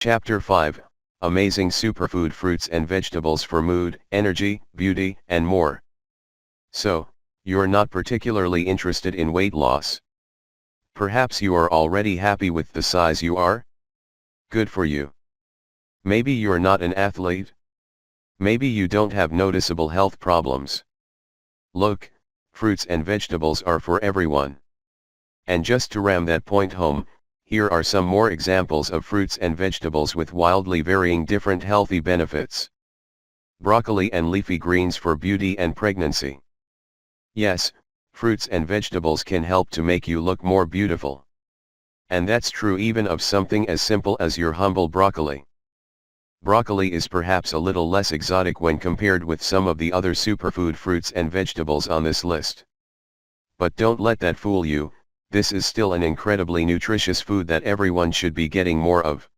Chapter 5, Amazing Superfood Fruits and Vegetables for Mood, Energy, Beauty, and more. So, you're not particularly interested in weight loss. Perhaps you are already happy with the size you are? Good for you. Maybe you're not an athlete? Maybe you don't have noticeable health problems. Look, fruits and vegetables are for everyone. And just to ram that point home, here are some more examples of fruits and vegetables with wildly varying different healthy benefits. Broccoli and leafy greens for beauty and pregnancy. Yes, fruits and vegetables can help to make you look more beautiful. And that's true even of something as simple as your humble broccoli. Broccoli is perhaps a little less exotic when compared with some of the other superfood fruits and vegetables on this list. But don't let that fool you. This is still an incredibly nutritious food that everyone should be getting more of.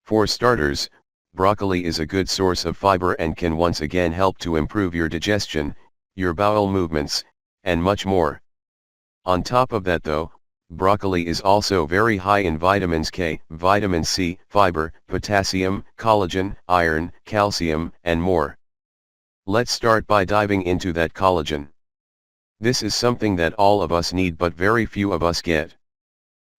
For starters, broccoli is a good source of fiber and can once again help to improve your digestion, your bowel movements, and much more. On top of that though, broccoli is also very high in vitamins K, vitamin C, fiber, potassium, collagen, iron, calcium, and more. Let's start by diving into that collagen. This is something that all of us need but very few of us get.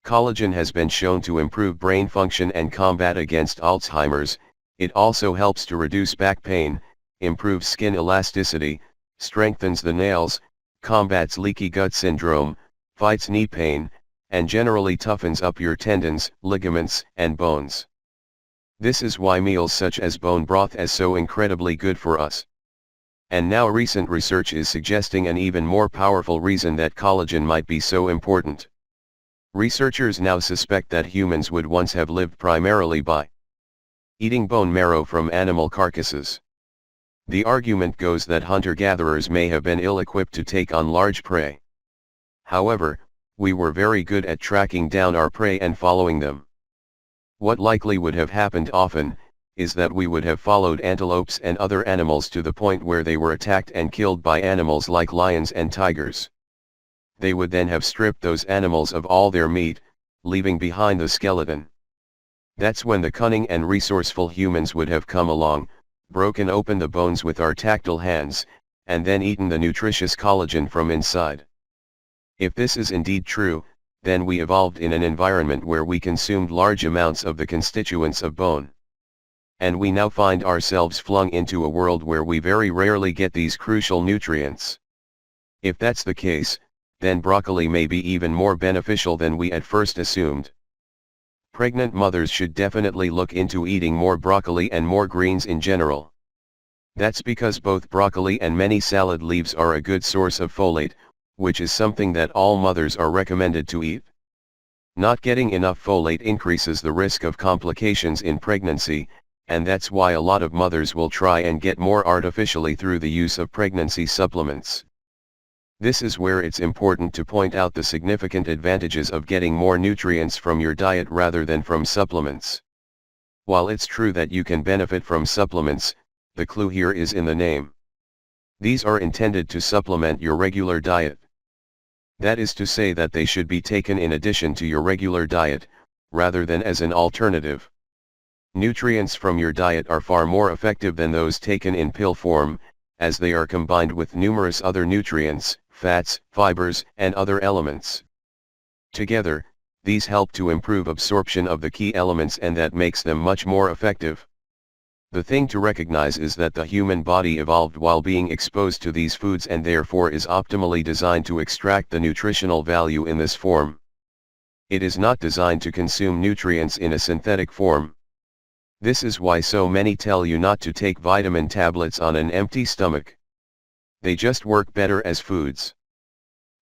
Collagen has been shown to improve brain function and combat against Alzheimer's. It also helps to reduce back pain, improves skin elasticity, strengthens the nails, combats leaky gut syndrome, fights knee pain, and generally toughens up your tendons, ligaments, and bones. This is why meals such as bone broth is so incredibly good for us. And now recent research is suggesting an even more powerful reason that collagen might be so important. Researchers now suspect that humans would once have lived primarily by eating bone marrow from animal carcasses. The argument goes that hunter-gatherers may have been ill-equipped to take on large prey. However, we were very good at tracking down our prey and following them. What likely would have happened often, is that we would have followed antelopes and other animals to the point where they were attacked and killed by animals like lions and tigers. They would then have stripped those animals of all their meat, leaving behind the skeleton. That's when the cunning and resourceful humans would have come along, broken open the bones with our tactile hands, and then eaten the nutritious collagen from inside. If this is indeed true, then we evolved in an environment where we consumed large amounts of the constituents of bone. And we now find ourselves flung into a world where we very rarely get these crucial nutrients. If that's the case, then broccoli may be even more beneficial than we at first assumed. Pregnant mothers should definitely look into eating more broccoli and more greens in general. That's because both broccoli and many salad leaves are a good source of folate, which is something that all mothers are recommended to eat. Not getting enough folate increases the risk of complications in pregnancy, and that's why a lot of mothers will try and get more artificially through the use of pregnancy supplements. This is where it's important to point out the significant advantages of getting more nutrients from your diet rather than from supplements. While it's true that you can benefit from supplements, the clue here is in the name. These are intended to supplement your regular diet. That is to say that they should be taken in addition to your regular diet, rather than as an alternative. Nutrients from your diet are far more effective than those taken in pill form, as they are combined with numerous other nutrients, fats, fibers, and other elements. Together, these help to improve absorption of the key elements, and that makes them much more effective. The thing to recognize is that the human body evolved while being exposed to these foods and therefore is optimally designed to extract the nutritional value in this form. It is not designed to consume nutrients in a synthetic form. This is why so many tell you not to take vitamin tablets on an empty stomach. They just work better as foods.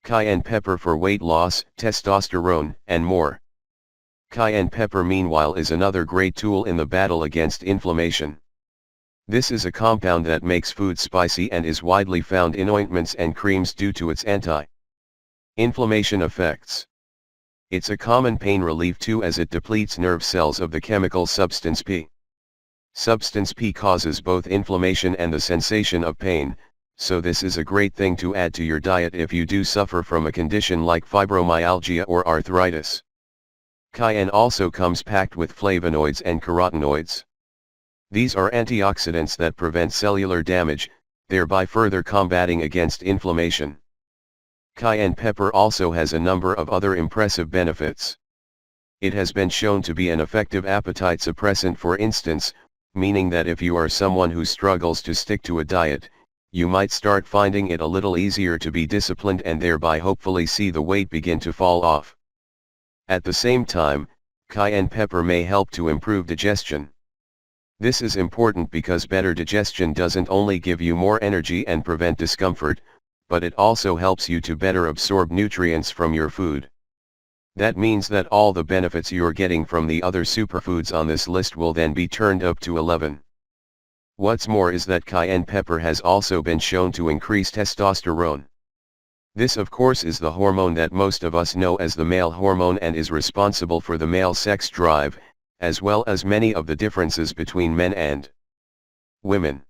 Cayenne pepper for weight loss, testosterone, and more. Cayenne pepper meanwhile is another great tool in the battle against inflammation. This is a compound that makes food spicy and is widely found in ointments and creams due to its anti-inflammation effects. It's a common pain relief too, as it depletes nerve cells of the chemical substance P. Substance P causes both inflammation and the sensation of pain, so this is a great thing to add to your diet if you do suffer from a condition like fibromyalgia or arthritis. Cayenne also comes packed with flavonoids and carotenoids. These are antioxidants that prevent cellular damage, thereby further combating against inflammation. Cayenne pepper also has a number of other impressive benefits. It has been shown to be an effective appetite suppressant, for instance, meaning that if you are someone who struggles to stick to a diet, you might start finding it a little easier to be disciplined and thereby hopefully see the weight begin to fall off. At the same time, cayenne pepper may help to improve digestion. This is important because better digestion doesn't only give you more energy and prevent discomfort, but it also helps you to better absorb nutrients from your food. That means that all the benefits you're getting from the other superfoods on this list will then be turned up to 11. What's more is that cayenne pepper has also been shown to increase testosterone. This of course is the hormone that most of us know as the male hormone and is responsible for the male sex drive, as well as many of the differences between men and women.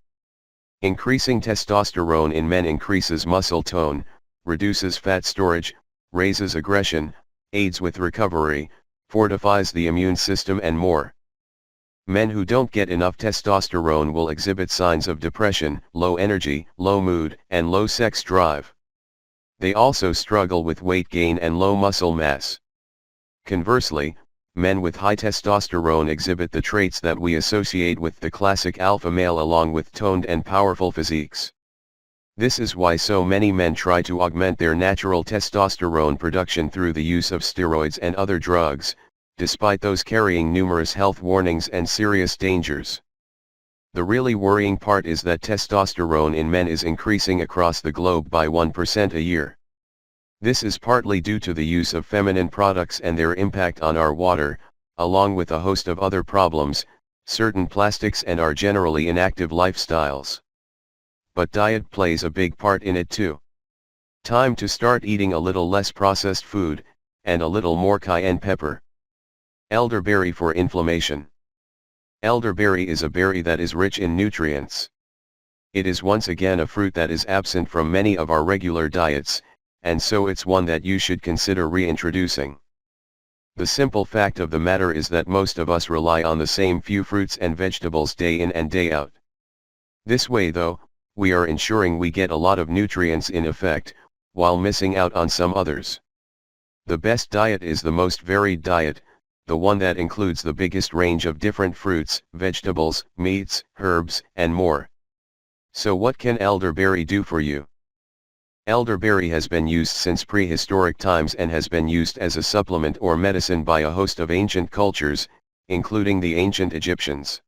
Increasing testosterone in men increases muscle tone, reduces fat storage, raises aggression, aids with recovery, fortifies the immune system and more. Men who don't get enough testosterone will exhibit signs of depression, low energy, low mood, and low sex drive. They also struggle with weight gain and low muscle mass. Conversely, men with high testosterone exhibit the traits that we associate with the classic alpha male along with toned and powerful physiques. This is why so many men try to augment their natural testosterone production through the use of steroids and other drugs, despite those carrying numerous health warnings and serious dangers. The really worrying part is that testosterone in men is increasing across the globe by 1% a year. This is partly due to the use of feminine products and their impact on our water, along with a host of other problems, certain plastics and our generally inactive lifestyles. But diet plays a big part in it too. Time to start eating a little less processed food, and a little more cayenne pepper. Elderberry for inflammation. Elderberry is a berry that is rich in nutrients. It is once again a fruit that is absent from many of our regular diets, and so it's one that you should consider reintroducing. The simple fact of the matter is that most of us rely on the same few fruits and vegetables day in and day out. This way though, we are ensuring we get a lot of nutrients in effect, while missing out on some others. The best diet is the most varied diet, the one that includes the biggest range of different fruits, vegetables, meats, herbs, and more. So what can elderberry do for you? Elderberry has been used since prehistoric times and has been used as a supplement or medicine by a host of ancient cultures, including the ancient Egyptians.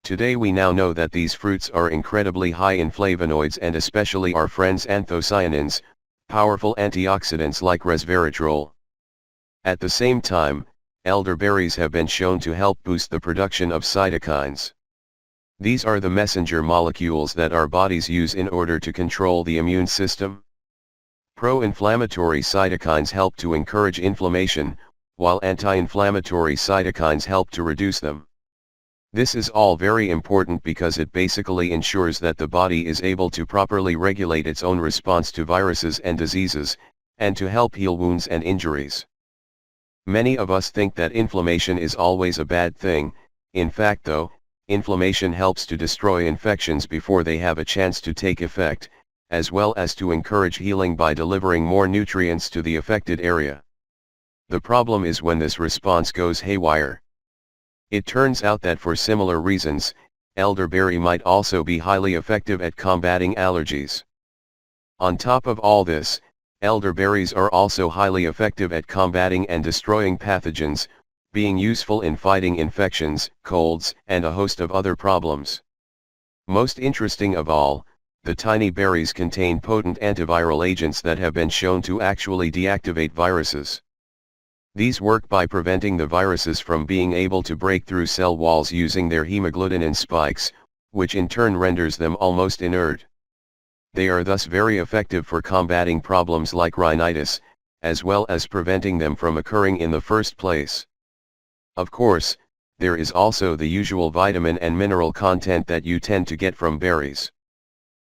Today we now know that these fruits are incredibly high in flavonoids and especially our friends anthocyanins, powerful antioxidants like resveratrol. At the same time, elderberries have been shown to help boost the production of cytokines. These are the messenger molecules that our bodies use in order to control the immune system. Pro-inflammatory cytokines help to encourage inflammation, while anti-inflammatory cytokines help to reduce them. This is all very important because it basically ensures that the body is able to properly regulate its own response to viruses and diseases, and to help heal wounds and injuries. Many of us think that inflammation is always a bad thing. In fact though, inflammation helps to destroy infections before they have a chance to take effect, as well as to encourage healing by delivering more nutrients to the affected area. The problem is when this response goes haywire. It turns out that for similar reasons, elderberry might also be highly effective at combating allergies. On top of all this, elderberries are also highly effective at combating and destroying pathogens, being useful in fighting infections, colds, and a host of other problems. Most interesting of all, the tiny berries contain potent antiviral agents that have been shown to actually deactivate viruses. These work by preventing the viruses from being able to break through cell walls using their hemagglutinin spikes, which in turn renders them almost inert. They are thus very effective for combating problems like rhinitis, as well as preventing them from occurring in the first place. Of course, there is also the usual vitamin and mineral content that you tend to get from berries.